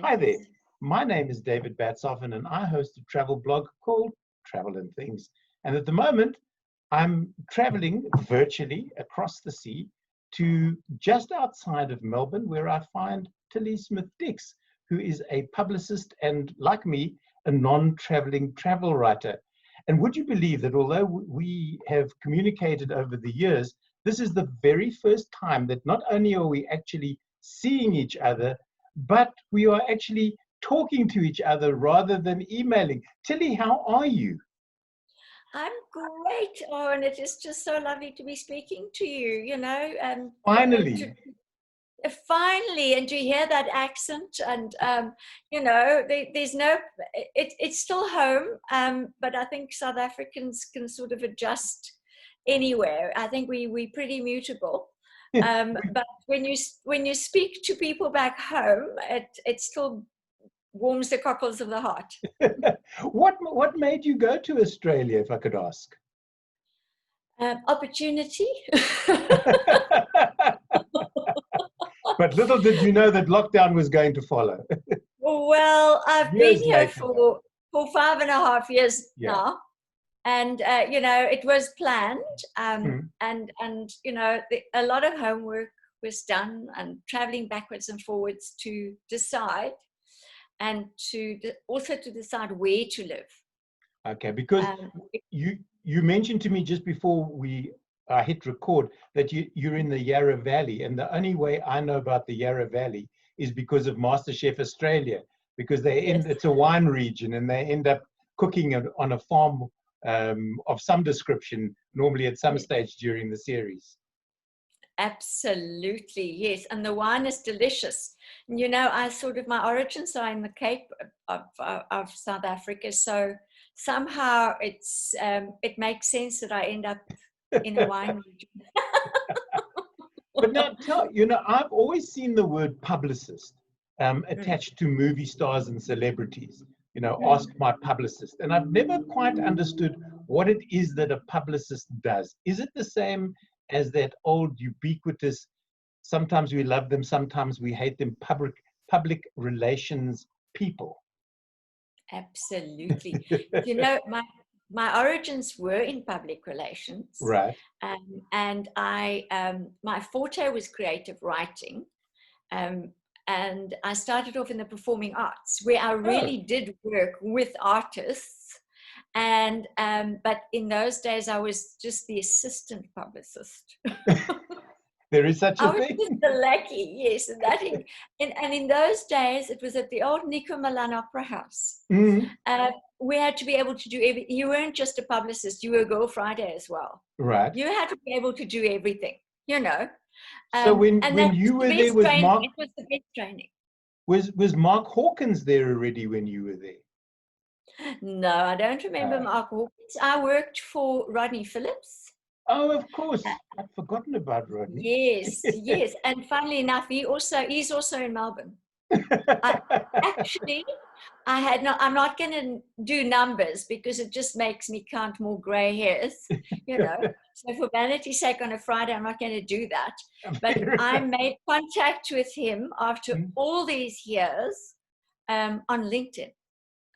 Hi there. Thanks. My name is David Batsoffen, and I host a travel blog called Travel and Things. And at the moment, I'm traveling virtually across the sea to just outside of Melbourne, where I find Tilly Smith Dix, who is a publicist and, like me, a non-traveling travel writer. And would you believe that although we have communicated over the years, this is the very first time that not only are we actually seeing each other, but we are actually talking to each other rather than emailing. Tilly, how are you? I'm great. Oh, and it is just so lovely to be speaking to you, Finally. finally, and to hear that accent. And, there's no, it's still home, but I think South Africans can sort of adjust anywhere. I think we're pretty mutable. But when you speak to people back home, it still warms the cockles of the heart. What made you go to Australia, if I could ask? Opportunity. But little did you know that lockdown was going to follow. Well, I've Years been here later, for 5.5 years yeah. now. And, it was planned. Mm. And a lot of homework was done, and traveling backwards and forwards to decide, and also to decide where to live. Okay, because you mentioned to me just before we hit record that you're in the Yarra Valley, and the only way I know about the Yarra Valley is because of MasterChef Australia, because it's a wine region, and they end up cooking on a farm of some description, normally at some stage during the series. Absolutely, yes. And the wine is delicious. My origins are in the Cape of South Africa, so somehow it makes sense that I end up in a wine region. But now, I've always seen the word publicist attached to movie stars and celebrities. Ask my publicist. And I've never quite understood what it is that a publicist does. Is it the same as that old ubiquitous, sometimes we love them, sometimes we hate them, public relations people? Absolutely. My origins were in public relations. Right. And my forte was creative writing. And I started off in the performing arts, where I really did work with artists. And but in those days, I was just the assistant publicist. There is such a thing. I was just the lackey, yes. And in those days, it was at the old Nico Milan Opera House. Mm-hmm. We had to be able to do everything. You weren't just a publicist; you were a Girl Friday as well. Right. You had to be able to do everything. So when you were there, was Mark? It was the best training. Was Mark Hawkins there already when you were there? No, I don't remember Mark Hawkins. I worked for Rodney Phillips. Oh, of course. I'd forgotten about Rodney. Yes, yes. And funnily enough, he's also in Melbourne. I'm not going to do numbers because it just makes me count more grey hairs, So for vanity's sake, on a Friday, I'm not going to do that. But I made contact with him after all these years on LinkedIn.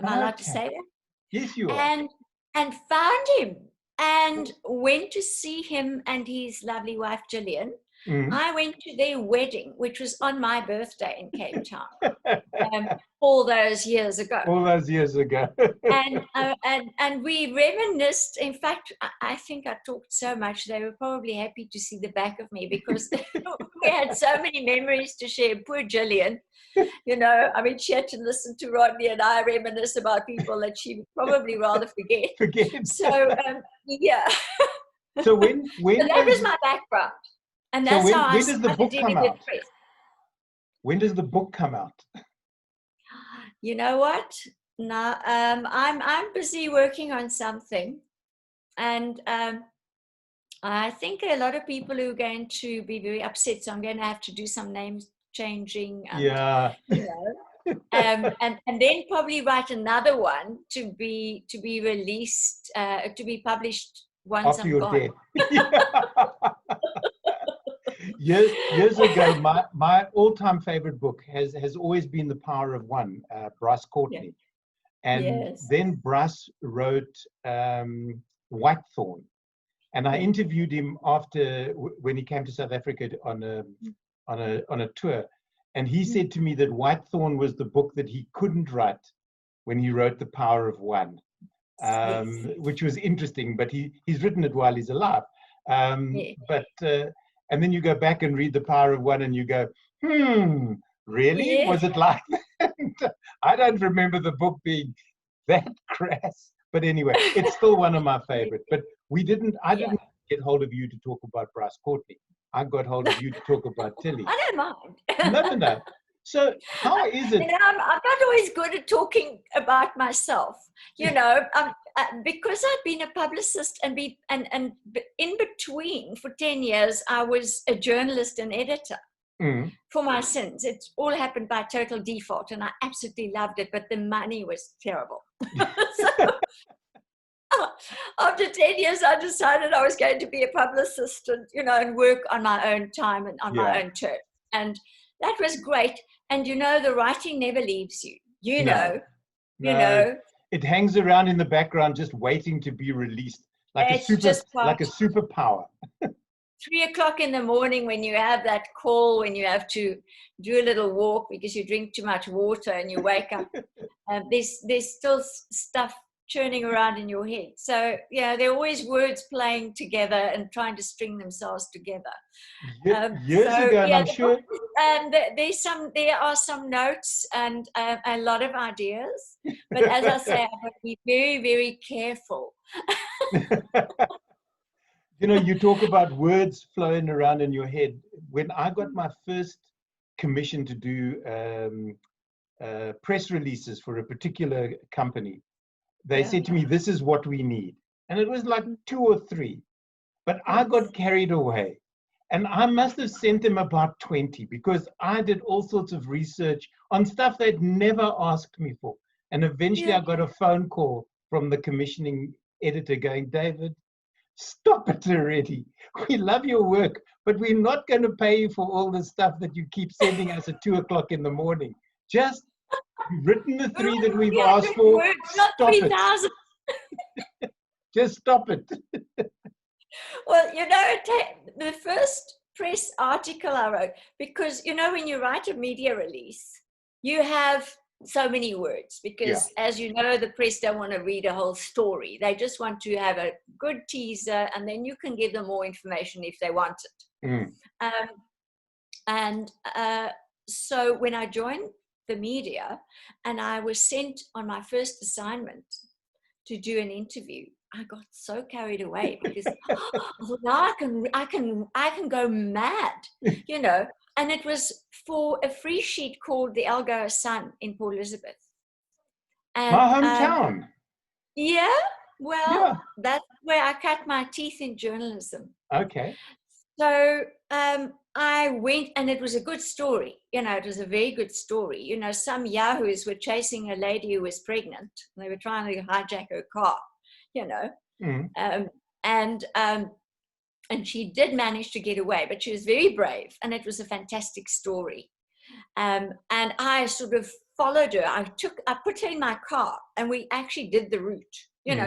Am I allowed to say that? Yes, you are. And found him and went to see him and his lovely wife, Gillian. Mm-hmm. I went to their wedding, which was on my birthday in Cape Town, all those years ago. And we reminisced. In fact, I think I talked so much, they were probably happy to see the back of me because we had so many memories to share. Poor Gillian. She had to listen to Rodney and I reminisce about people that she would probably rather forget. So, yeah. So when so that was my background. And that's how I started dealing with press. When does the book come out? You know what? No, I'm busy working on something, and I think a lot of people who are going to be very upset. So I'm going to have to do some name changing. And, and then probably write another one to be released, to be published once I'm gone. Years ago, my all-time favorite book has always been The Power of One, Bryce Courtney. And Yes. then Bryce wrote Whitethorn. And I interviewed him after, when he came to South Africa on a tour. And he said to me that Whitethorn was the book that he couldn't write when he wrote The Power of One, which was interesting, but he's written it while he's alive. And then you go back and read The Power of One and you go, really? Yeah. Was it like that? I don't remember the book being that crass. But anyway, it's still one of my favorite. But I didn't get hold of you to talk about Bryce Courtney. I got hold of you to talk about Tilly. I don't mind. No. So how is it? I'm not always good at talking about myself, because I've been a publicist and in between for 10 years, I was a journalist and editor for my sins. It all happened by total default and I absolutely loved it, but the money was terrible. So after 10 years, I decided I was going to be a publicist and work on my own time and on my own turf. And that was great. And the writing never leaves you. No. It hangs around in the background, just waiting to be released, like a superpower. 3:00 in the morning when you have that call, when you have to do a little walk because you drink too much water and you wake up, there's still stuff churning around in your head. So there are always words playing together and trying to string themselves together. Years ago, and I'm sure. And there are some notes and a lot of ideas. But as I say, I've got to be very, very careful. You talk about words flowing around in your head. When I got my first commission to do press releases for a particular company, they said to me, this is what we need. And it was like 2 or 3. But I got carried away. And I must have sent them about 20 because I did all sorts of research on stuff they'd never asked me for. And eventually I got a phone call from the commissioning editor going, David, stop it already. We love your work, but we're not going to pay you for all the stuff that you keep sending us at 2:00 in the morning. Just written the 3 that we've asked for. Stop it. Just stop it. Well, the first press article I wrote, because, when you write a media release, you have so many words because, as you know, the press don't want to read a whole story. They just want to have a good teaser and then you can give them more information if they want it. So when I joined the media and I was sent on my first assignment to do an interview, I got so carried away because now I can go mad, And it was for a free sheet called the Algoa Sun in Port Elizabeth. And, my hometown. That's where I cut my teeth in journalism. Okay. So I went, and it was a good story. It was a very good story. Some yahoos were chasing a lady who was pregnant. And they were trying to hijack her car. And she did manage to get away, but she was very brave, and it was a fantastic story. And I sort of followed her. I put her in my car, and we actually did the route,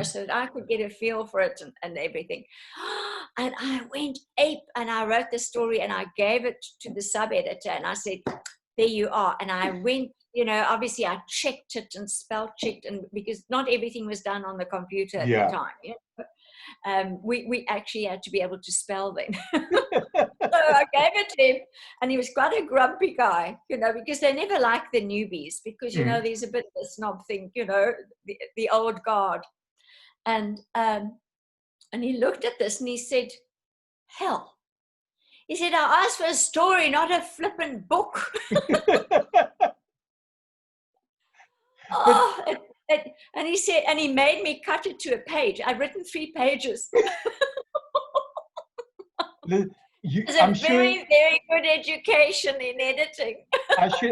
so that I could get a feel for it and everything. And I went ape, and I wrote the story, and I gave it to the sub-editor, and I said, there you are. And I went, obviously I checked it and spell checked, and because not everything was done on the computer at the time. We actually had to be able to spell them. So I gave it to him, and he was quite a grumpy guy, because they never like the newbies, because, there's a bit of a snob thing, the old guard. And he looked at this and he said, hell. He said, I asked for a story, not a flippant book. And he said, and he made me cut it to a page. I've written 3 pages. It's a very, very good education in editing.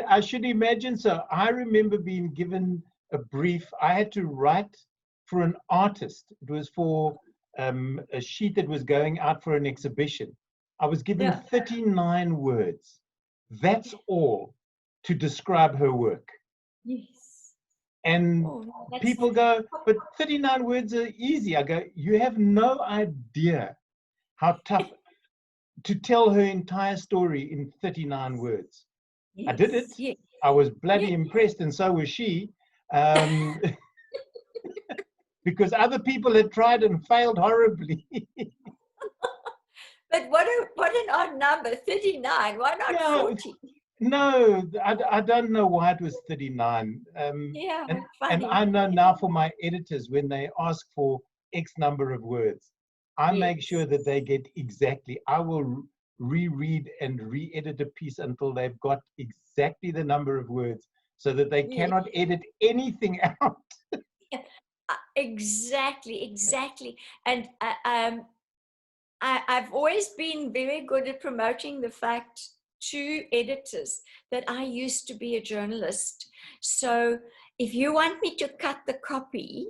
I should imagine so. I remember being given a brief. I had to write for an artist. It was for a sheet that was going out for an exhibition. I was given Yeah. 39 words. That's all to describe her work. Yes. And Oh, that's, people go, but 39 words are easy. I go, you have no idea how tough to tell her entire story in 39 words. I did it. yes, yes, I was bloody yes. impressed, and so was she. Because other people had tried and failed horribly. But what an odd number, 39. Why not Yeah, 40? no, I don't know why it was 39. Yeah, And funny. I know now for my editors, when they ask for X number of words, I make Yes. sure that they get exactly. I will reread and re-edit a piece until they've got exactly the number of words so that they Yes. cannot edit anything out. Yeah. Exactly, exactly. And I've always been very good at promoting the fact to editors that I used to be a journalist. So if you want me to cut the copy,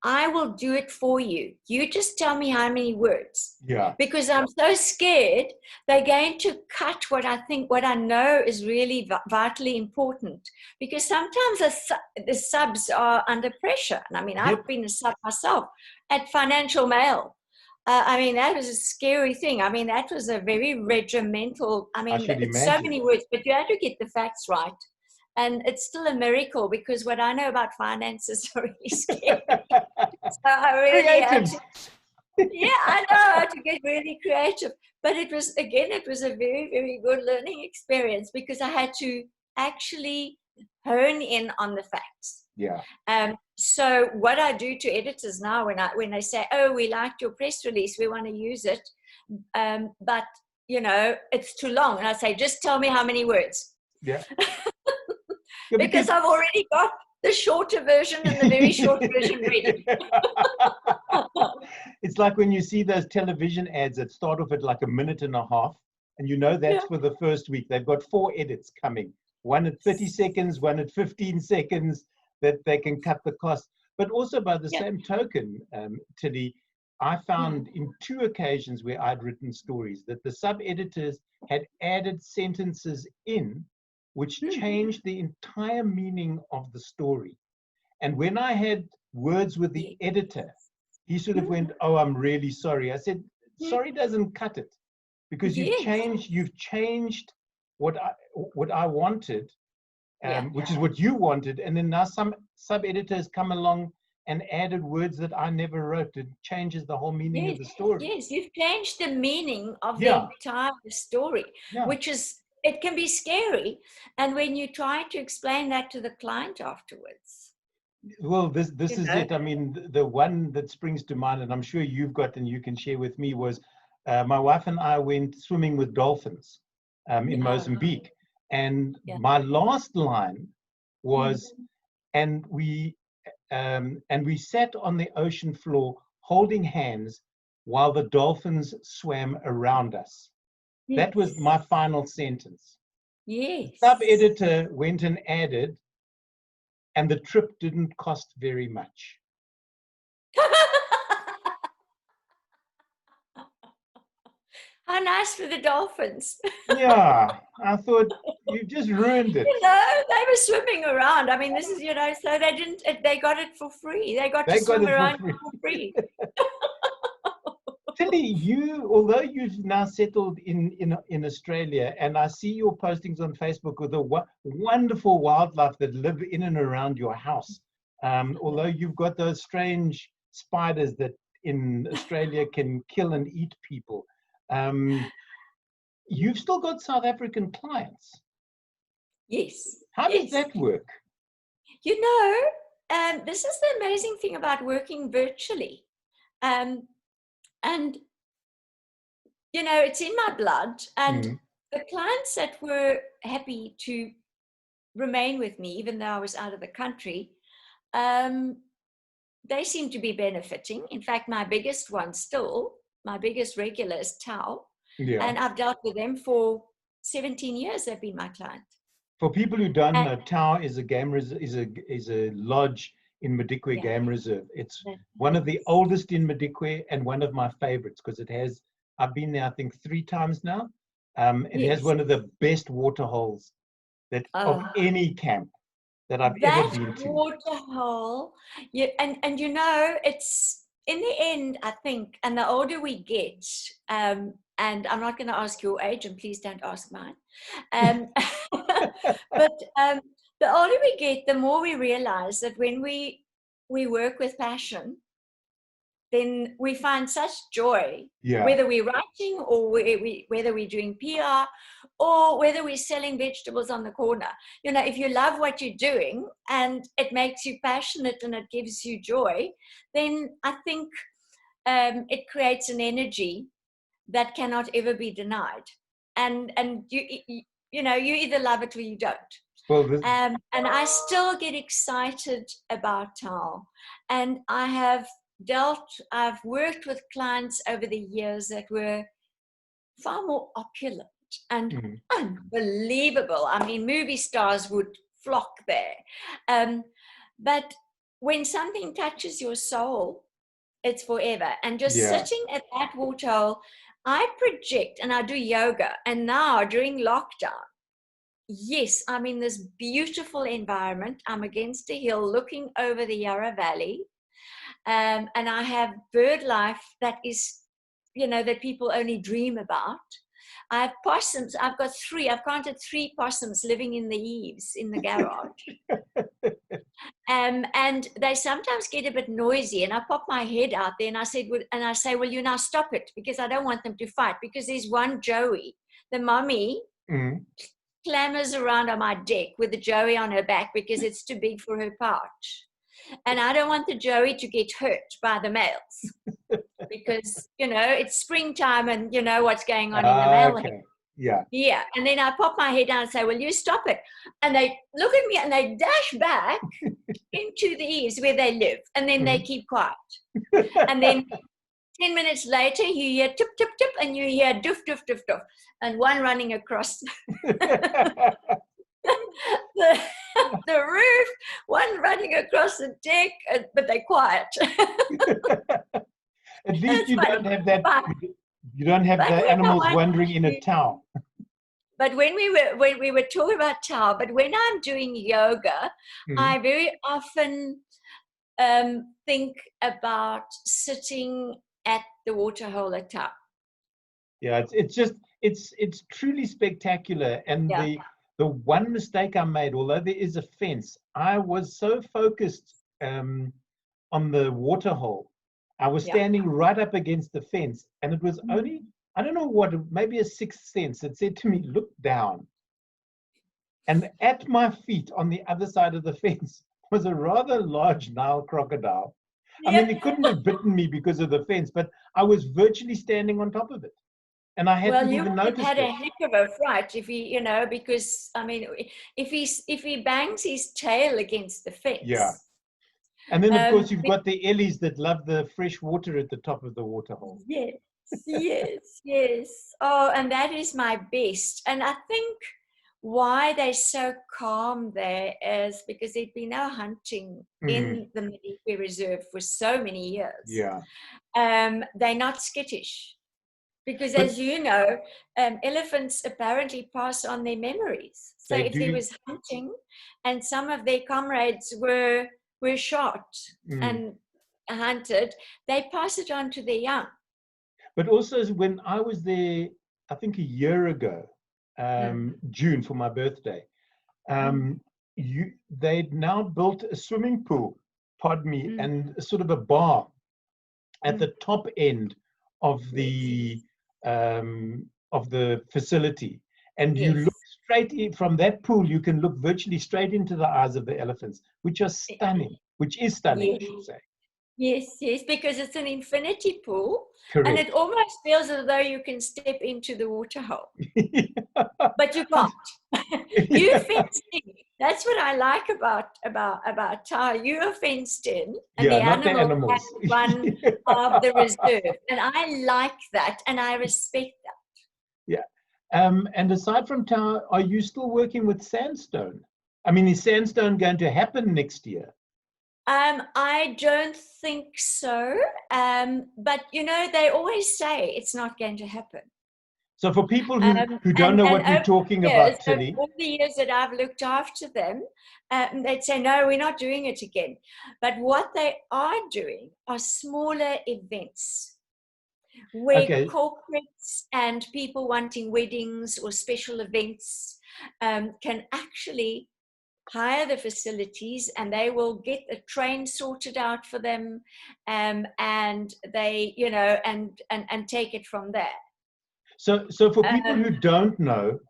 I will do it for you. You just tell me how many words. Yeah. Because I'm so scared they're going to cut what I know is really vitally important. Because sometimes the subs are under pressure. And I mean, I've been a sub myself at Financial Mail. I mean, that was a scary thing. I mean, that was a very regimental, I mean, should it's so imagine. many words, but you had to get the facts right. And it's still a miracle because what I know about finance is really scary. So I really had to, yeah, I know how to get really creative. But it was a very, very good learning experience because I had to actually hone in on the facts. Yeah. So what I do to editors now when they say, "Oh, we liked your press release, we want to use it," but you know it's too long, and I say, "Just tell me how many words." Yeah. Because I've already got the shorter version and the very short version ready. It's like when you see those television ads that start off at like a minute and a half, and you know that's for the first week. They've got 4 edits coming, one at 30 seconds, one at 15 seconds, that they can cut the cost. But also by the same token, Tilly, I found in 2 occasions where I'd written stories that the sub-editors had added sentences in which changed the entire meaning of the story. And when I had words with the editor, he sort of went, "Oh, I'm really sorry." I said, "Sorry doesn't cut it, because you've changed what I wanted, which is what you wanted, and then now some sub-editors come along and added words that I never wrote. It changes the whole meaning of the story." Yes, you've changed the meaning of the entire story, which is, it can be scary. And when you try to explain that to the client afterwards. Well, this is it. I mean, the one that springs to mind, and I'm sure you've got and you can share with me, was my wife and I went swimming with dolphins in Mozambique. And my last line was, and we sat on the ocean floor holding hands while the dolphins swam around us. That was my final sentence. Yes. The sub-editor went and added, and the trip didn't cost very much. How nice for the dolphins. Yeah, I thought, you just ruined it. You know, they were swimming around. I mean, this is, you know, so they got it for free. They got to swim around for free. Tilly, although you've now settled in Australia, and I see your postings on Facebook with the wonderful wildlife that live in and around your house, although you've got those strange spiders that in Australia can kill and eat people, you've still got South African clients. Yes. How does that work? You know, this is the amazing thing about working virtually. And, you know, it's in my blood. And the clients that were happy to remain with me, even though I was out of the country, they seem to be benefiting. In fact, my biggest one still, my biggest regular is Tau. Yeah. And I've dealt with them for 17 years. They've been my client. For people who don't know, Tau is a lodge in Madikwe Game Reserve. It's one of the oldest in Madikwe and one of my favorites because it has I've been there, I think, 3 times now. It has Yes. one of the best water holes of Oh, any camp that I've ever that been to. waterhole, and it's in the end, I think, and the older we get, and I'm not going to ask your age, and please don't ask mine, um, but the older we get, the more we realize that when we work with passion, then we find such joy, Yeah. whether we're writing or whether we're doing PR or whether we're selling vegetables on the corner. If you love what you're doing and it makes you passionate and it gives you joy, then I think it creates an energy that cannot ever be denied. And you either love it or you don't. Well, And I still get excited about towel. And I've worked with clients over the years that were far more opulent and unbelievable. I mean, movie stars would flock there. But when something touches your soul, it's forever. And just sitting at that waterhole, I project and I do yoga. And now during lockdown, yes, I'm in this beautiful environment. I'm against a hill looking over the Yarra Valley. And I have bird life that is, that people only dream about. I have possums. I've counted 3 possums living in the eaves in the garage. And they sometimes get a bit noisy, and I pop my head out there and I say, well, you now stop it, because I don't want them to fight, because there's one Joey, the mommy, clambers around on my deck with the Joey on her back because it's too big for her pouch. And I don't want the Joey to get hurt by the males because, it's springtime and you know what's going on in the male. Okay. Yeah. Yeah. And then I pop my head down and say, well, you stop it. And they look at me and they dash back into the eaves where they live. And then they keep quiet. And then 10 minutes later, you hear tip, tip, tip, and you hear doof, doof, doof, doof. And one running across the roof, one running across the deck, but they're quiet. At least you don't have that. You don't have the animals wandering in a town. But when we were talking about towel, but when I'm doing yoga, I very often think about sitting at the waterhole at towel. Yeah, it's truly spectacular. And the one mistake I made, although there is a fence, I was so focused on the waterhole. I was standing right up against the fence, and it was only, I don't know what, maybe a sixth sense. It said to me, look down. And at my feet on the other side of the fence was a rather large Nile crocodile. I mean, it couldn't have bitten me because of the fence, but I was virtually standing on top of it. And I hadn't even noticed it. Well, you had a heck of a fright if he, because, I mean, if he bangs his tail against the fence. Yeah. And then, of course, you've got the ellies that love the fresh water at the top of the waterhole. Yes, yes. Oh, and that is my best. And I think why they're so calm there is because there'd been no hunting in the Medici Reserve for so many years. Yeah. They're not skittish. Because as you know, elephants apparently pass on their memories. So if there was hunting and some of their comrades were shot and hunted, they pass it on to their young. But also when I was there, I think a year ago, June for my birthday, they'd now built a swimming pool, and sort of a bar at the top end of the facility, and you look straight in from that pool. You can look virtually straight into the eyes of the elephants, which is stunning. I should say. Yes, because it's an infinity pool. Correct. And it almost feels as though you can step into the waterhole, but you can't. You're fenced in. That's what I like about Tao. You're fenced in, and the animals have one of the reserve, and I like that, and I respect that. Yeah. And aside from Tao, are you still working with Sandstone? I mean, is Sandstone going to happen next year? I don't think so. But they always say it's not going to happen. So for people who don't know And what we're talking about, over Tilly. all the years that I've looked after them, they'd say, no, we're not doing it again. But what they are doing are smaller events where Okay. corporates and people wanting weddings or special events can actually hire the facilities, and they will get a train sorted out for them, and they, and take it from there. So for people who don't know,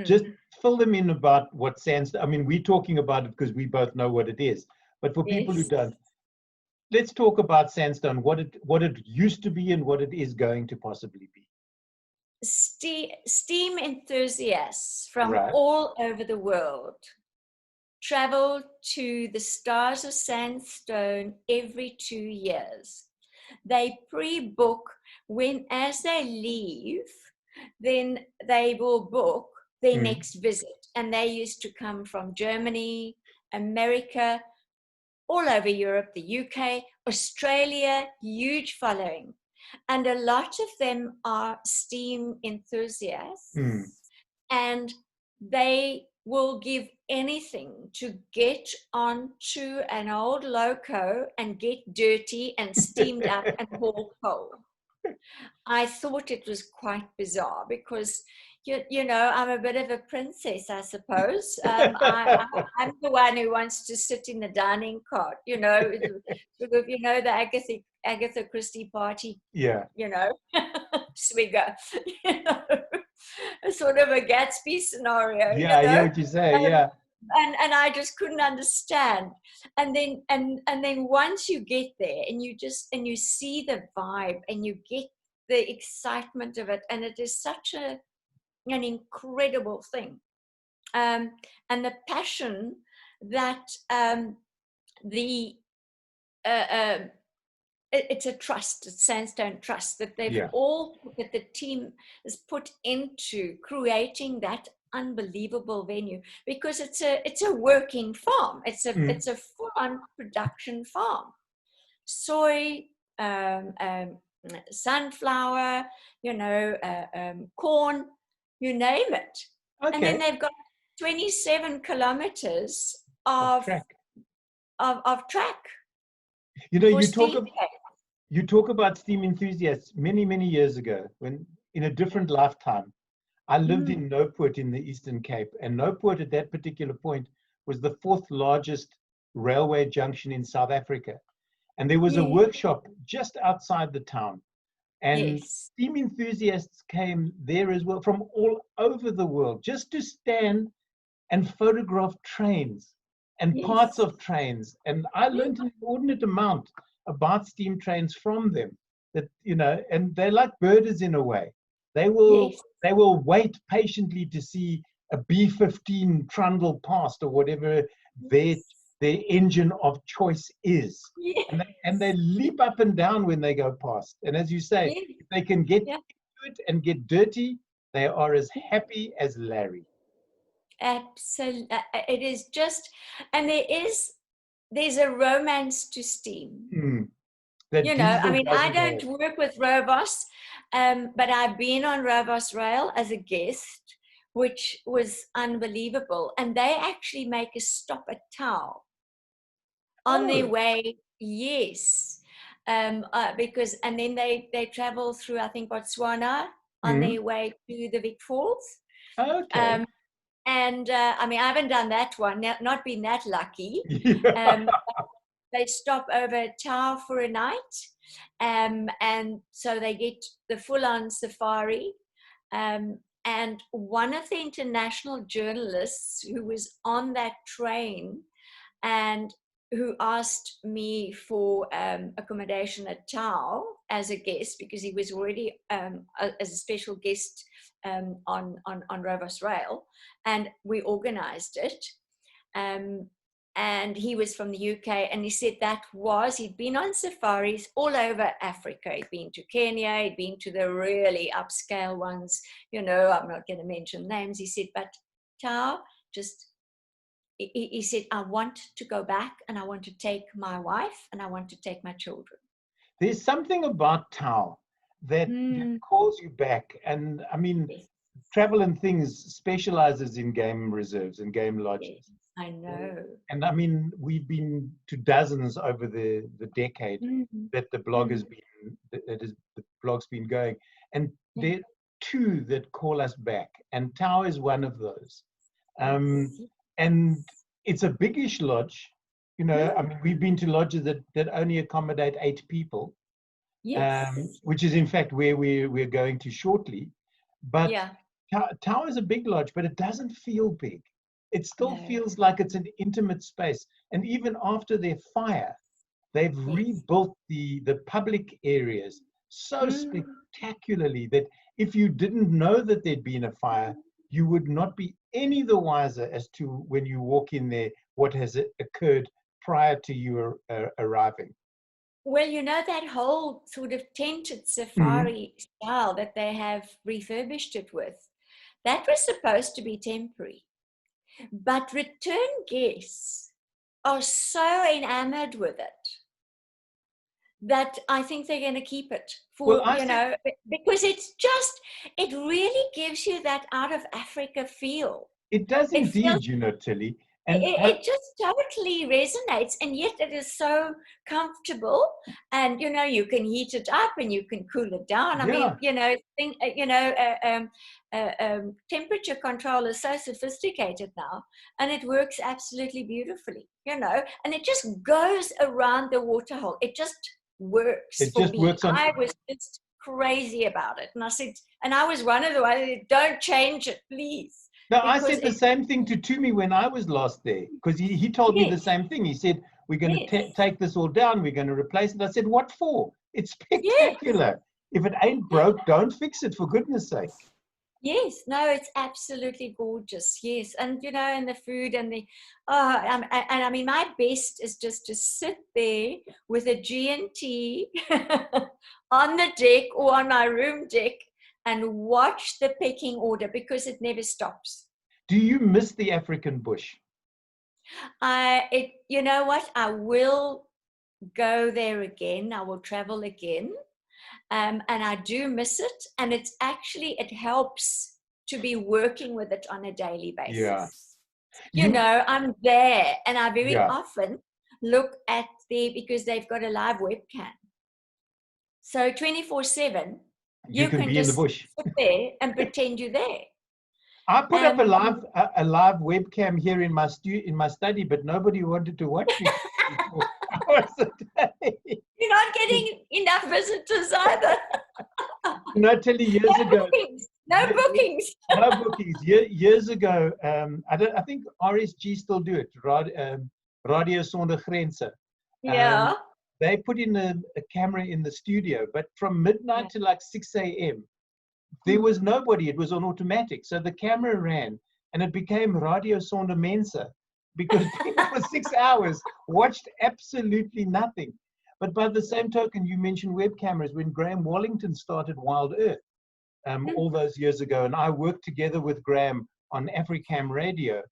just Mm, fill them in about what Sandstone. I mean, we're talking about it because we both know what it is. But for people who yes. don't, let's talk about Sandstone, what it used to be and what it is going to possibly be. Steam enthusiasts from Right. all over the world travel to the Stars of Sandstone every 2 years. They pre-book as they leave, then they will book their Mm. next visit. And they used to come from Germany, America, all over Europe, the UK, Australia, huge following. And a lot of them are steam enthusiasts, Mm. and they will give anything to get onto an old loco and get dirty and steamed up and haul coal. I thought it was quite bizarre because, I'm a bit of a princess, I suppose. I'm the one who wants to sit in the dining cart, sort of, the Agatha Christie party, Yeah. swigger, sort of a Gatsby scenario, Yeah, I hear what you say. Um, Yeah. and I just couldn't understand. And then once you get there and you see the vibe and you get the excitement of it, and it is such an incredible thing, and the passion that the it's a trust, it's Sandstone Trust, that Yeah. that the team has put into creating that unbelievable venue, because it's a working farm. It's Mm. a full-on production farm. Soy, sunflower, corn, you name it. And then Okay. they've got 27 kilometers Of of track. track You know, for steam. you talk about steam enthusiasts many, many years ago, when in a different lifetime, I lived Mm, in Noport in the Eastern Cape, and Noport at that particular point was the fourth largest railway junction in South Africa. And there was a yeah, workshop just outside the town, and yes, steam enthusiasts came there as well from all over the world just to stand and photograph trains and parts yes, of trains. And I yeah, learned an inordinate amount about steam trains from them. That, and they're like birders in a way. They will yes, they will wait patiently to see a B-15 trundle past, or whatever their yes, their engine of choice is. yes, And they leap up and down when they go past. And as you say, yes, if they can get yeah, into it and get dirty, they are as happy as Larry. absolutely. It is just, and there's a romance to steam. Mm. That diesel I mean, I doesn't don't have. work with Rovos, but I've been on Rovos Rail as a guest, which was unbelievable. And they actually make a stop at Tau on their Oh. way. Yes, because and then they travel through, I think, Botswana on Mm. their way to the Vic Falls. Okay. Um, and I mean, I haven't done that one, not been that lucky. Yeah. Um, they stop over at Tau for a night, and so they get the full-on safari. And one of the international journalists who was on that train and who asked me for accommodation at Tau as a guest, because he was already as a special guest on Rovos Rail, and we organized it. And he was from the UK, and he said he'd been on safaris all over Africa. He'd been to Kenya, he'd been to the really upscale ones, I'm not going to mention names. He said, but Tau just he said, I want to go back, and I want to take my wife, and I want to take my children. There's something about Tao that calls you back. And I mean, Yes. Travel and Things specializes in game reserves and game lodges. Yes, I know. And I mean, we've been to dozens over the decade that the blog has been, the blog's been going. And there are two that call us back. And Tao is one of those. And it's a biggish lodge. You know, I mean, we've been to lodges that only accommodate 8 people. Yes. Which is in fact where we're going to shortly. But Tao is a big lodge, but it doesn't feel big. It still feels like it's an intimate space. And even after their fire, they've rebuilt the public areas so spectacularly that if you didn't know that there'd been a fire, you would not be any the wiser as to, when you walk in there, what has occurred prior to you arriving. Well, you know, that whole sort of tented safari style that they have refurbished it with, that was supposed to be temporary. But return guests are so enamored with it that I think they're going to keep it for, because it really gives you that out of Africa feel. It does indeed, Tilly. And it just totally resonates, and yet it is so comfortable, and you can heat it up and you can cool it down. I mean, temperature control is so sophisticated now, and it works absolutely beautifully. And it just goes around the waterhole. It just works. I was just crazy about it, and I said, and I was one of the ones, don't change it, please. No, I said the same thing to Tumi when I was last there, because he told me the same thing. He said, we're going to take this all down, we're going to replace it. I said, what for? It's spectacular. If it ain't broke, don't fix it, for goodness sake. Yes, no, it's absolutely gorgeous. Yes, and and the food and I mean, my best is just to sit there with a G&T on the deck or on my room deck and watch the pecking order, because it never stops. Do you miss the African bush? You know what? I will go there again. I will travel again. And I do miss it. And it helps to be working with it on a daily basis. Yeah. I'm there, and I very often look at because they've got a live webcam. So 24/7, you can be just in the bush, sit there and pretend you're there. I put up a live webcam here in my study, but nobody wanted to watch me. Hours a day. You're not getting enough visitors either. Tilly, years ago. No bookings. No bookings. Years ago, I think RSG still do it. Radio Sonder Grense. Yeah. They put in a camera in the studio, but from midnight to like 6 a.m., there was nobody. It was on automatic. So the camera ran, and it became Radio Sonder Mensa, because people for 6 hours watched absolutely nothing. But by the same token, you mentioned web cameras. When Graham Wallington started Wild Earth all those years ago, and I worked together with Graham on Africam radio,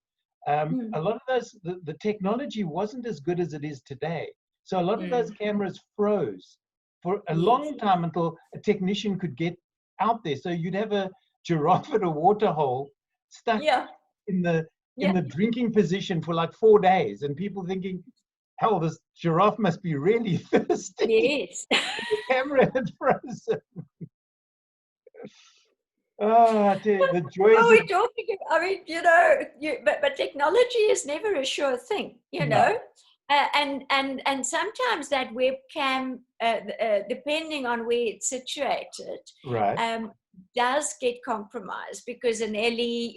a lot of those, the technology wasn't as good as it is today. So a lot of those cameras froze for a long time until a technician could get out there. So you'd have a giraffe at a waterhole stuck in the drinking position for like 4 days, and people thinking, hell, this giraffe must be really thirsty. Yes. The camera had frozen. The joys. Oh, we're talking. I mean, but technology is never a sure thing, No. And sometimes that webcam, depending on where it's situated, right, does get compromised, because an Ellie,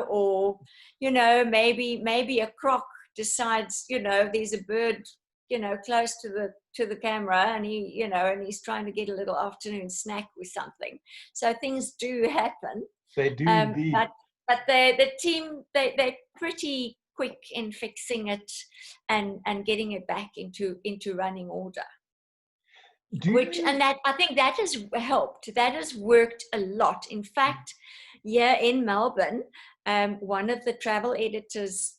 or maybe a croc decides, there's a bird, close to the camera, and and he's trying to get a little afternoon snack with something. So things do happen. They do indeed. But the team, they're pretty quick in fixing it and getting it back into running order. And that, I think that has helped. That has worked a lot. In fact, in Melbourne, one of the travel editors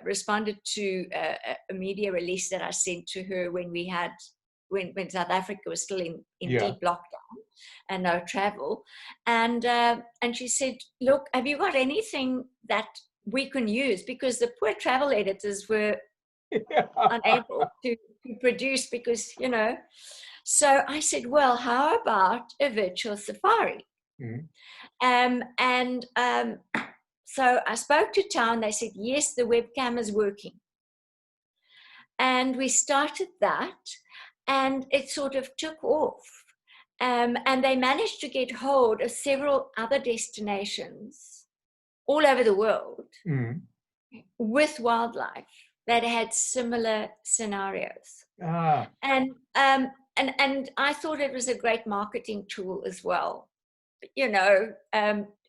responded to a media release that I sent to her when South Africa was still in deep lockdown and no travel. And she said, look, have you got anything that we can use? Because the poor travel editors were unable to produce because, So I said, well, how about a virtual safari? So I spoke to town. They said, yes, the webcam is working. And we started that, and it sort of took off. And they managed to get hold of several other destinations all over the world with wildlife that had similar scenarios. And I thought it was a great marketing tool as well,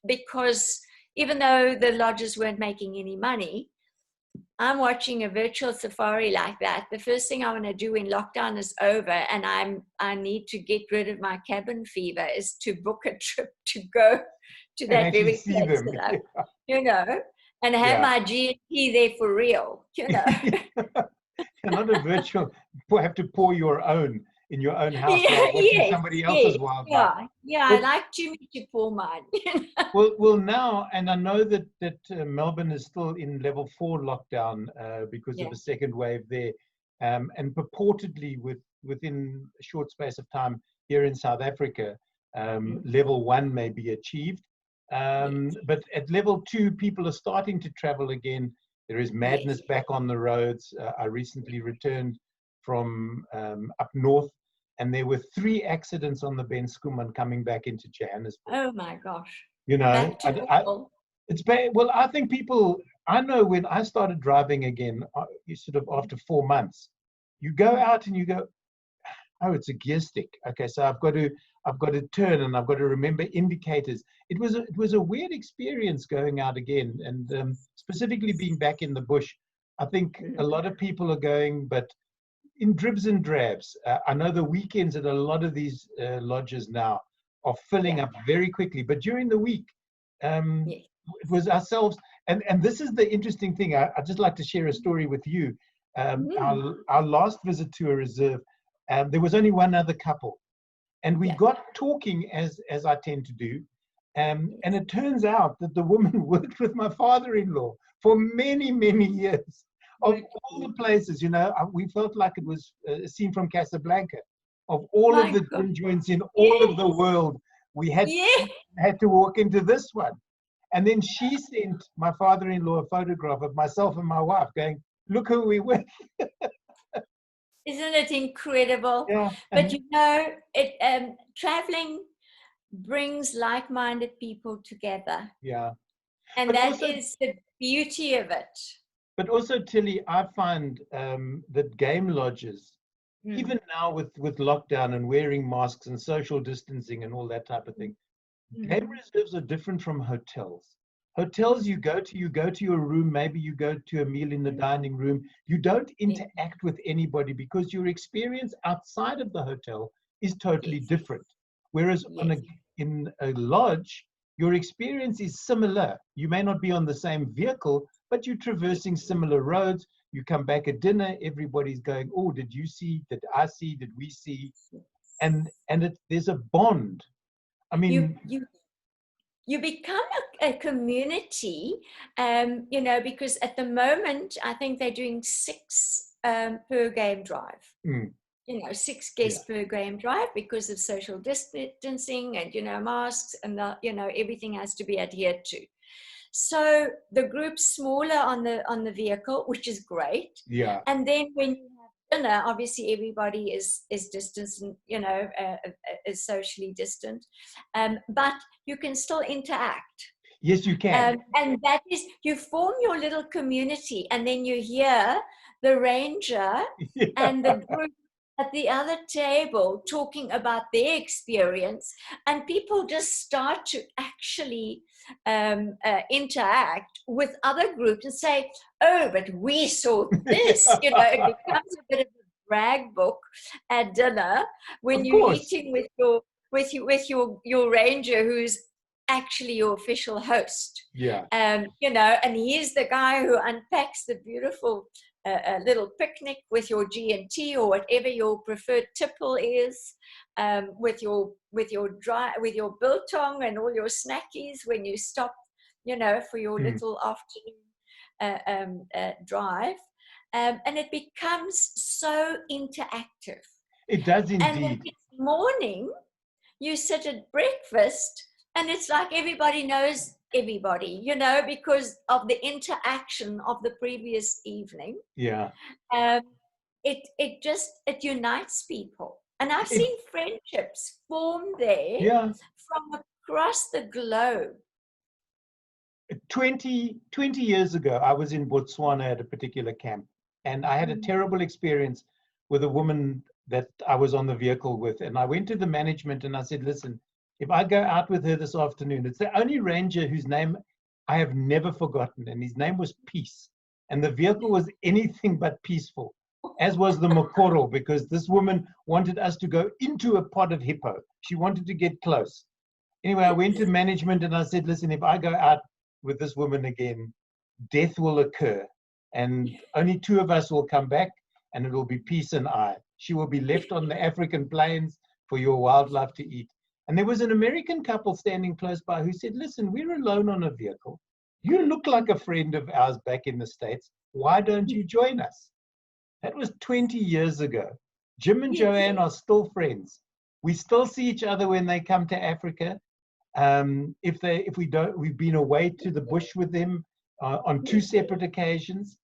because even though the lodges weren't making any money, I'm watching a virtual safari like that. The first thing I want to do when lockdown is over and I need to get rid of my cabin fever is to book a trip to go to that very place that and have my GP there for real, Not a virtual, you have to pour your own in your own house while watching somebody else's wildlife. I like to pour mine. Well, now, and I know that Melbourne is still in level 4 lockdown because of a second wave there, and purportedly within a short space of time here in South Africa, level 1 may be achieved. But at level 2, people are starting to travel again. There is madness back on the roads. I recently returned from up north, and there were 3 accidents on the Ben Schoeman coming back into Johannesburg. Oh my gosh! It's bad. Well, I think people. I know when I started driving again, you sort of after 4 months, you go out and you go, oh, it's a gear stick. Okay, so I've got to turn and I've got to remember indicators. It was a weird experience going out again, and specifically being back in the bush. I think a lot of people are going, but in dribs and drabs. I know the weekends at a lot of these lodges now are filling up very quickly, but during the week, it was ourselves. And this is the interesting thing. I'd just like to share a story with you. Our last visit to a reserve, there was only one other couple, and we got talking as I tend to do, and it turns out that the woman worked with my father-in-law for many, many years. Of all the places, we felt like it was a scene from Casablanca. Of all of the gin joints in all of the world, we had to walk into this one. And then she sent my father-in-law a photograph of myself and my wife going, look who we were. Isn't it incredible? Yeah. But traveling brings like-minded people together. Yeah. And that is the beauty of it. But also, Tilly, I find that game lodges, even now with lockdown and wearing masks and social distancing and all that type of thing, game reserves are different from hotels. Hotels, you go to your room, maybe you go to a meal in the dining room. You don't interact with anybody because your experience outside of the hotel is totally different. Whereas in a lodge, your experience is similar. You may not be on the same vehicle, but you're traversing similar roads. You come back at dinner, everybody's going, oh, did you see? Did I see? Did we see? And there's a bond. I mean, you become a community, because at the moment, I think they're doing 6 per game drive. 6 guests per game drive because of social distancing and, masks and, everything has to be adhered to. So the group's smaller on the vehicle, which is great. Yeah. And then when you have dinner, obviously everybody is distanced and, is socially distant. But you can still interact. Yes, you can. And that is, you form your little community, and then you hear the ranger and the group at the other table talking about their experience, and people just start to actually interact with other groups and say, oh, but we saw this. It becomes a bit of a brag book at dinner when you're eating with your ranger who's actually your official host. Yeah. You know, and he's the guy who unpacks the beautiful little picnic with your G&T or whatever your preferred tipple is, with your biltong and all your snackies when you stop, you know, for your little afternoon drive, and it becomes so interactive. It does indeed. And the next morning, you sit at breakfast, and it's like everybody knows everybody, you know, because of the interaction of the previous evening. Yeah. It unites people, and I've seen friendships form there, yeah, from across the globe. 20 years ago, I was in Botswana at a particular camp, and I had a terrible experience with a woman that I was on the vehicle with. And I went to the management and I said, listen, if I go out with her this afternoon, it's the only ranger whose name I have never forgotten, and his name was Peace. And the vehicle was anything but peaceful, as was the Mokoro, because this woman wanted us to go into a pod of hippo. She wanted to get close. Anyway, I went to management and I said, listen, if I go out with this woman again, death will occur, and only two of us will come back, and it will be Peace and I. She will be left on the African plains for your wildlife to eat. And there was an American couple standing close by who said, listen, we're alone on a vehicle. You look like a friend of ours back in the States. Why don't you join us? That was 20 years ago. Jim and Joanne are still friends. We still see each other when they come to Africa. If we don't, we've been away to the bush with them on two separate occasions,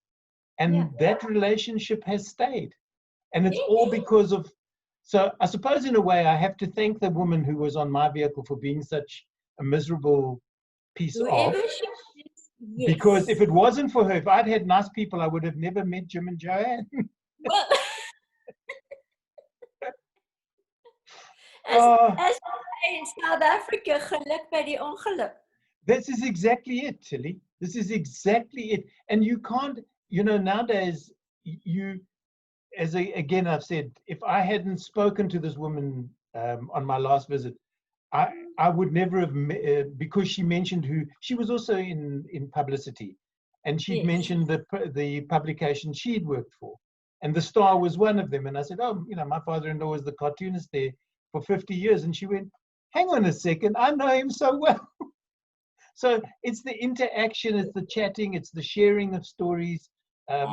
and that relationship has stayed. And it's all because of, so I suppose in a way I have to thank the woman who was on my vehicle for being such a miserable piece off. Because if it wasn't for her, if I'd had nice people, I would have never met Jim and Joanne. Well, as in South Africa, geluk by die ongeluk. This is exactly it, Tilly. This is exactly it. And you can't, you know, nowadays, again, I've said, if I hadn't spoken to this woman on my last visit, I would never have, because she mentioned who, she was also in publicity, and she'd mentioned the publication she'd worked for, and The Star was one of them. And I said, oh, you know, my father-in-law was the cartoonist there for 50 years. And she went, hang on a second, I know him so well. So it's the interaction, it's the chatting, it's the sharing of stories,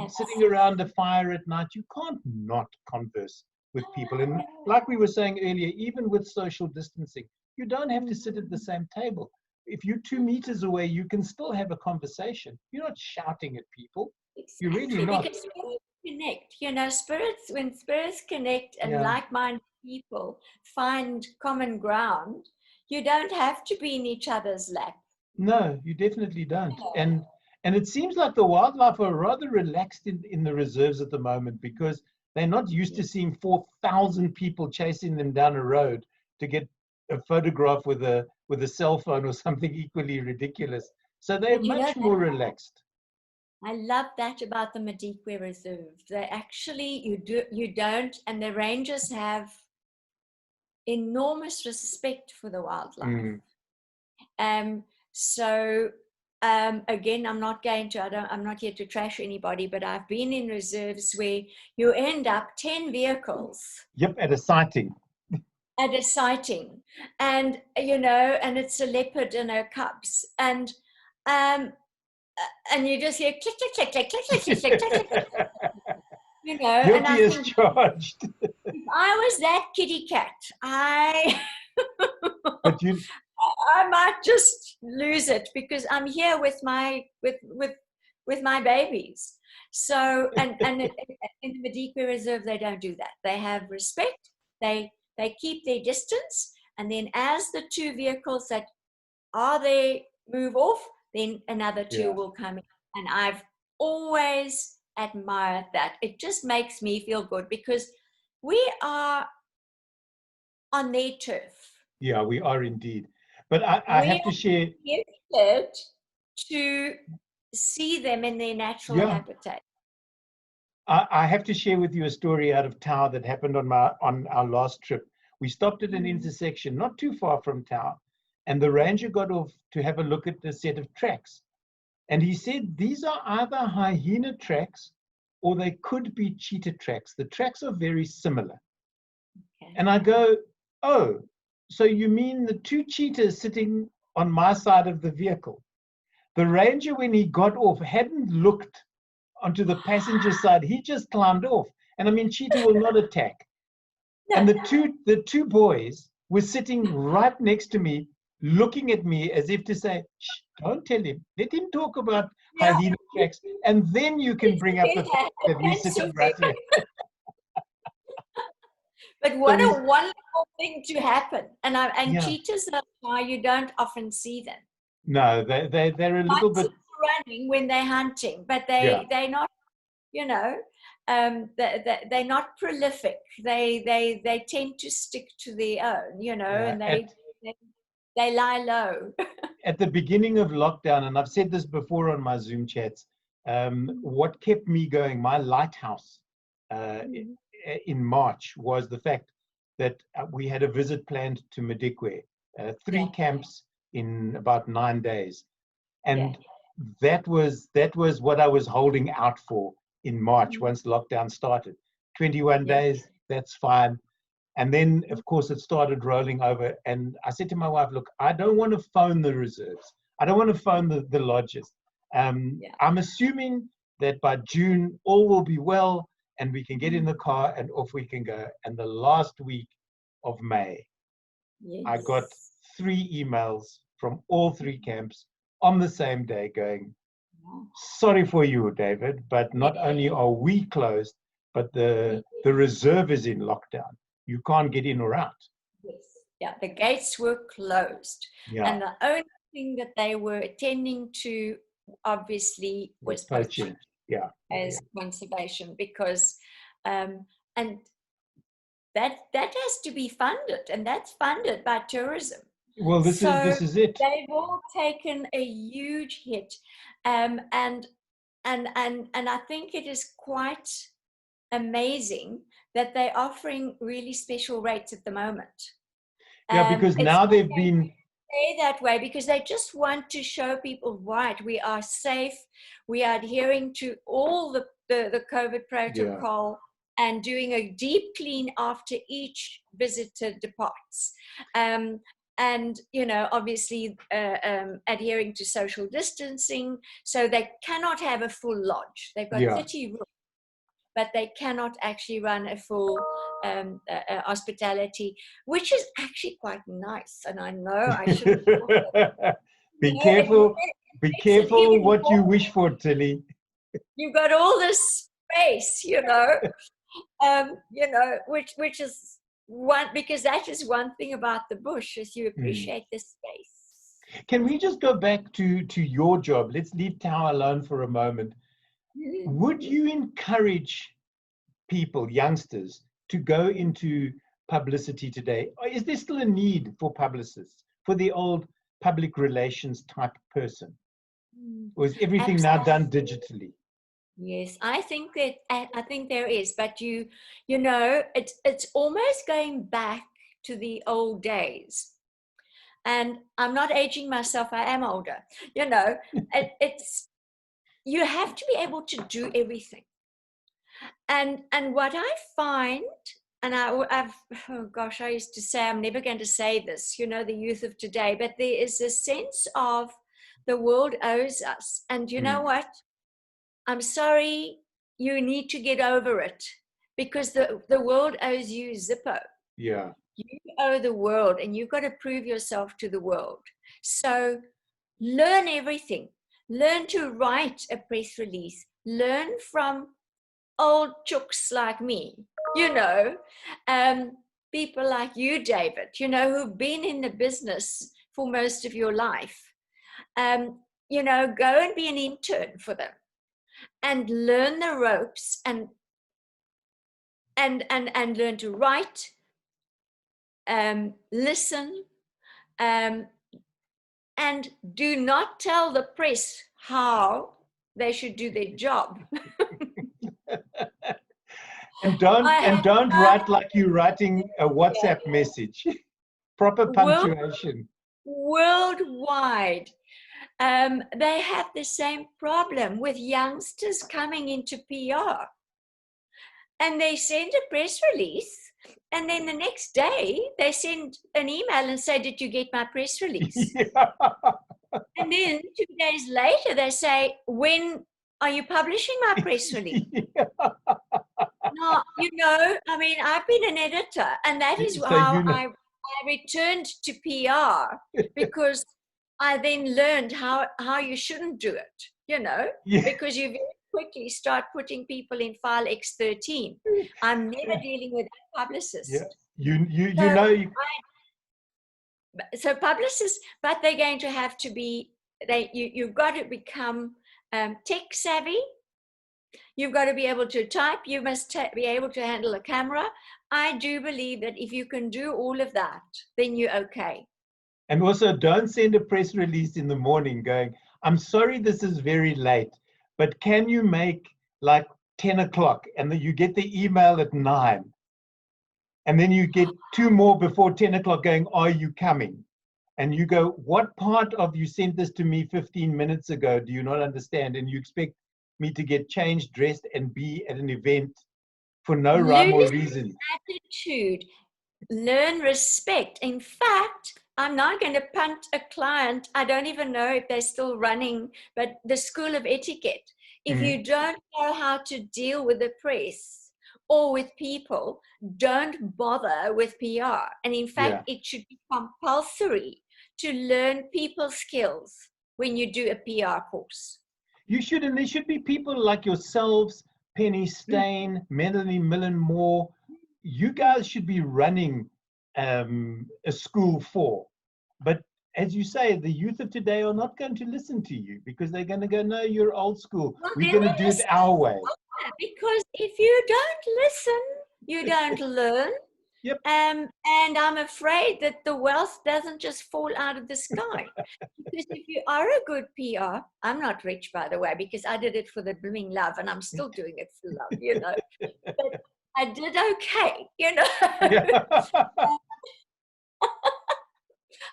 sitting around a fire at night. You can't not converse with people. And like we were saying earlier, even with social distancing, you don't have to sit at the same table. If you're 2 meters away, you can still have a conversation. You're not shouting at people. Exactly, You're really not. because spirits connect, you know, when spirits connect and like-minded people find common ground, you don't have to be in each other's lap. No, you definitely don't. And it seems like the wildlife are rather relaxed in the reserves at the moment, because they're not used to seeing 4,000 people chasing them down a road to get a photograph with a cell phone or something equally ridiculous. So they're much more relaxed. I love that about the Madikwe Reserve. They actually, you don't, and the rangers have enormous respect for the wildlife. So again, I'm not here to trash anybody, but I've been in reserves where you end up 10 vehicles. Yep, at a sighting. At a sighting, and you know, and it's a leopard and her cubs, and you just hear click, click, click, click, click, click, click, click, click, click. You know, Guilty and I as think, charged. if I was that kitty cat, But you, I might just lose it, because I'm here with my babies. So and in the Madikwe Reserve, they don't do that. They have respect. They keep their distance, and then as the 2 vehicles that are there move off, then another 2 will come in. And I've always admired that. It just makes me feel good, because we are on their turf. Yeah, we are indeed. But I have to share. Gifted to see them in their natural habitat. I have to share with you a story out of Tau that happened on our last trip. We stopped at an intersection not too far from Tau, and the ranger got off to have a look at a set of tracks. And he said, these are either hyena tracks or they could be cheetah tracks. The tracks are very similar. Okay. And I go, oh, so you mean the two cheetahs sitting on my side of the vehicle? The ranger, when he got off, hadn't looked onto the passenger side. He just climbed off. And I mean, cheetah will not attack. No. And the two boys were sitting right next to me, looking at me as if to say, shh, don't tell him. Let him talk about hyena tracks, and then you can bring up the fact that we're sitting right there. But what a wonderful thing to happen. And cheetahs are why you don't often see them. No, they're a little bit running when they're hunting, but they're not, you know, they're not prolific. They tend to stick to their own, you know, and they lie low. At the beginning of lockdown, and I've said this before on my Zoom chats, what kept me going, my lighthouse in March, was the fact that we had a visit planned to Madikwe, 3 camps in about 9 days. And that was what I was holding out for in March once lockdown started. 21 days, that's fine. And then, of course, it started rolling over. And I said to my wife, look, I don't want to phone the reserves. I don't want to phone the lodges. I'm assuming that by June, all will be well and we can get in the car and off we can go. And the last week of May, I got 3 emails from all 3 camps on the same day going, sorry for you, David, but not only are we closed, but the reserve is in lockdown. You can't get in or out. Yes. Yeah, the gates were closed. Yeah. And the only thing that they were attending to, obviously, was poaching. Yeah. As conservation, because and that has to be funded, and that's funded by tourism. Well, this is it. They've all taken a huge hit, and I think it is quite amazing that they're offering really special rates at the moment. Yeah, because now they've been stay that way because they just want to show people, right, we are safe, we are adhering to all the COVID protocol and doing a deep clean after each visitor departs. And, you know, obviously adhering to social distancing. So they cannot have a full lodge. They've got 30 rooms, but they cannot actually run a full hospitality, which is actually quite nice. And I know I shouldn't. Be careful what you wish for, Tilly. You've got all this space, you know, which is one, because that is one thing about the bush, is you appreciate the space. Can we just go back to your job? Let's leave Tower alone for a moment. Would you encourage people, youngsters, to go into publicity today? Or is there still a need for publicists, for the old public relations type person? Or is everything now done digitally? Yes, I think there is, but you know, it's almost going back to the old days. And I'm not aging myself, I am older. You know, you have to be able to do everything. And what I find, and I used to say, I'm never going to say this, you know, the youth of today, but there is a sense of the world owes us. And you know what? I'm sorry, you need to get over it, because the world owes you Zippo. Yeah. You owe the world, and you've got to prove yourself to the world. So learn everything. Learn to write a press release. Learn from old chooks like me, you know, people like you, David, you know, who've been in the business for most of your life. You know, go and be an intern for them and learn the ropes and learn to write, listen, and do not tell the press how they should do their job. And don't write like you're writing a WhatsApp message. Proper punctuation. worldwide, they have the same problem with youngsters coming into PR. And they send a press release, and then the next day they send an email and say, "Did you get my press release?" Yeah. And then 2 days later they say, "When are you publishing my press release?" Yeah. No, I mean, I've been an editor, and that is So how I returned to PR, because I then learned how you shouldn't do it, Yeah. because you very quickly start putting people in file X13. I'm never dealing with a publicist. Yeah. You So, know. so publicists, but they're going to have to be, you've got to become tech savvy. You've got to be able to type. You must be able to handle a camera. I do believe that if you can do all of that, then you're okay. And also, don't send a press release in the morning going, "I'm sorry this is very late, but can you make like 10 o'clock?" And then you get the email at 9. And then you get 2 more before 10 o'clock going, "Are you coming?" And you go, "What part of you sent this to me 15 minutes ago do you not understand?" And you expect me to get changed, dressed, and be at an event for no rhyme or reason. Attitude. Learn respect. In fact, I'm not going to punt a client. I don't even know if they're still running, but the School of Etiquette. If you don't know how to deal with the press or with people, don't bother with PR. And in fact, it should be compulsory to learn people skills when you do a PR course. You should, and there should be people like yourselves, Penny Stain, Melanie Millen-Moore. You guys should be running a school for. But as you say, the youth of today are not going to listen to you because they're going to go, "No, you're old school. Well, We're going to do it our way." Because if you don't listen, you don't learn. Yep. And I'm afraid that the wealth doesn't just fall out of the sky. Because if you are a good PR, I'm not rich, by the way, because I did it for the blooming love, and I'm still doing it for love, But I did okay, Yeah.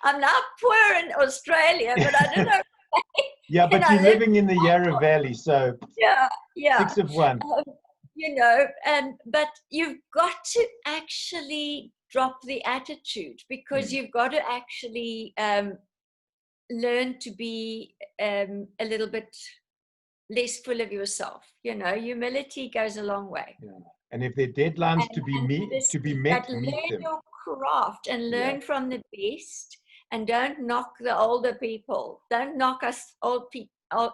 I'm not poor in Australia, but I did okay. Yeah, but you're living in the Yarra Valley, so yeah. 6 of 1. But you've got to actually drop the attitude, because you've got to actually learn to be a little bit less full of yourself. Humility goes a long way. Yeah. And if there are deadlines to be met, learn meet them. your craft and learn from the best, and don't knock the older people. Don't knock us old people.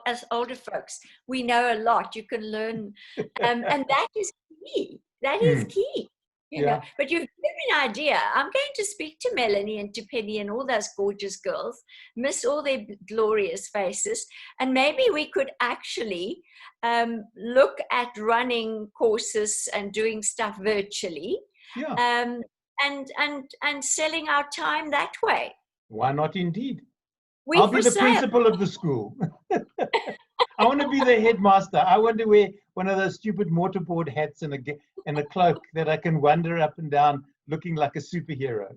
As older folks, we know a lot. You can learn, and that is key. That is key. But you've given me an idea. I'm going to speak to Melanie and to Penny and all those gorgeous girls, miss all their glorious faces, and maybe we could actually look at running courses and doing stuff virtually, and selling our time that way. Why not, indeed? I'll be the principal of the school. I want to be the headmaster. I want to wear one of those stupid mortarboard hats and a cloak that I can wander up and down looking like a superhero.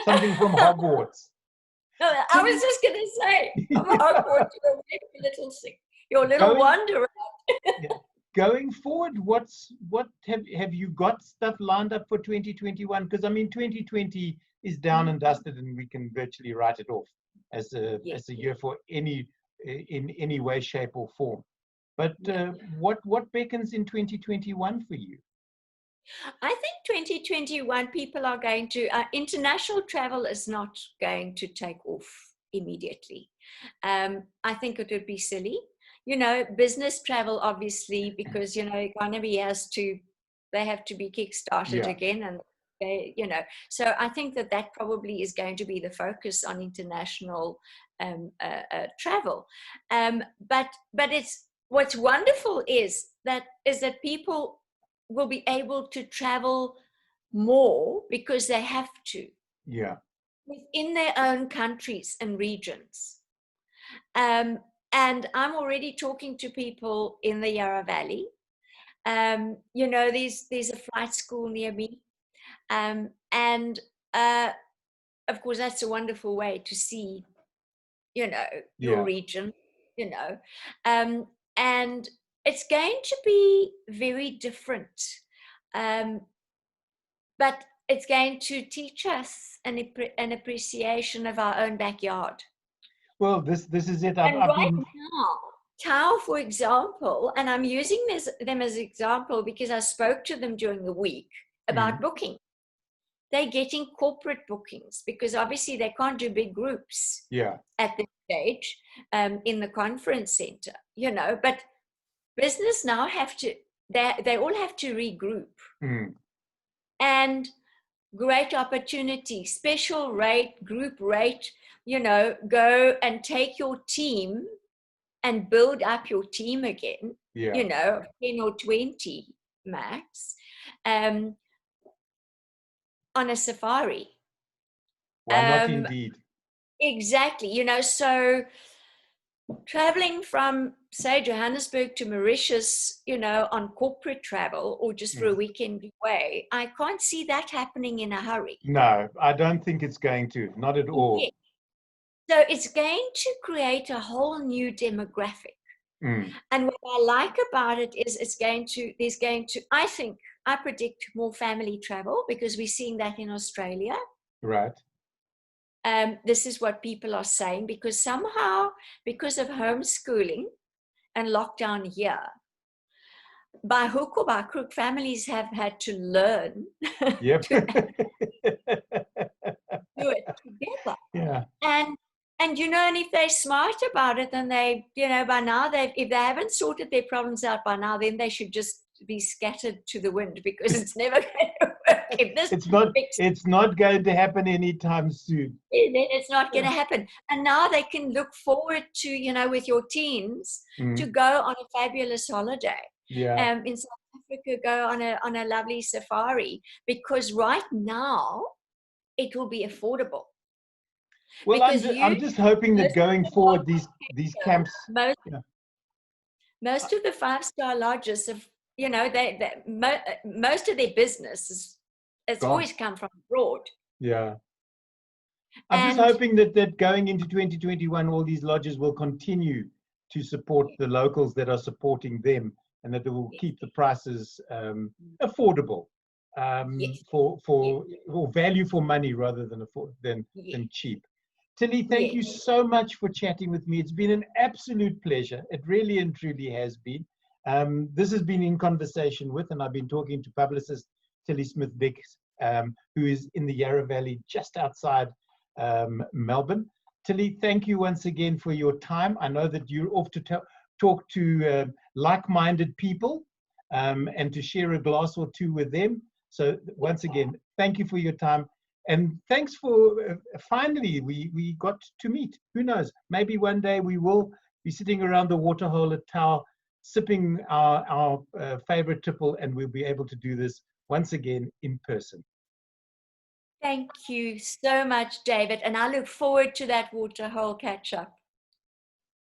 Something from Hogwarts. No, I was just going to say, from Hogwarts, your little wanderer. Going forward, what have you got stuff lined up for 2021? Because I mean, 2020 is down and dusted, and we can virtually write it off as a year for in any way, shape, or form. But what beckons in 2021 for you? I think 2021 people are going to international travel is not going to take off immediately. I think it would be silly. Business travel, obviously, because economy they have to be kickstarted again, and so I think that probably is going to be the focus on international travel. But what's wonderful is that people will be able to travel more because they have to. Yeah. Within their own countries and regions. And I'm already talking to people in the Yarra Valley. There's a flight school near me. And of course, that's a wonderful way to see, your Yeah. region, and it's going to be very different. But it's going to teach us an appreciation of our own backyard. Well, this is it. And I've right been. now, Tao, for example, and I'm using them as example because I spoke to them during the week about booking. They're getting corporate bookings because obviously they can't do big groups at this stage in the conference center, but business now they all have to regroup. And great opportunity, special rate, group rate, go and take your team and build up your team again, 10 or 20 max, on a safari. Why not indeed? Exactly. So traveling from, say, Johannesburg to Mauritius, on corporate travel or just for a weekend away, I can't see that happening in a hurry. No, I don't think it's going to. Not at all. Yeah. So it's going to create a whole new demographic. And what I like about it is I predict more family travel because we're seeing that in Australia. Right. This is what people are saying because somehow, because of homeschooling and lockdown here, by hook or by crook, families have had to learn Yep. to do it together. Yeah. And and if they're smart about it, then they, by now, if they haven't sorted their problems out by now, then they should just be scattered to the wind because it's never going to work. It's not going to happen anytime soon. It's not going to happen. And now they can look forward to, with your teens, to go on a fabulous holiday. Yeah. In South Africa, go on a lovely safari because right now it will be affordable. Well, I'm just hoping that going forward, these camps. Most of the 5-star lodges have, most of their business has always come from abroad. Yeah. I'm just hoping that going into 2021, all these lodges will continue to support the locals that are supporting them, and that they will keep the prices affordable for value for money rather than cheap. Tilly, thank you so much for chatting with me. It's been an absolute pleasure. It really and truly has been. This has been In Conversation With, and I've been talking to publicist Tilly Smith Dix, who is in the Yarra Valley just outside Melbourne. Tilly, thank you once again for your time. I know that you're off to talk to like-minded people and to share a glass or two with them. So once again, thank you for your time. And thanks for, finally, we got to meet. Who knows? Maybe one day we will be sitting around the waterhole at Tau, sipping our favorite tipple, and we'll be able to do this once again in person. Thank you so much, David. And I look forward to that waterhole catch-up.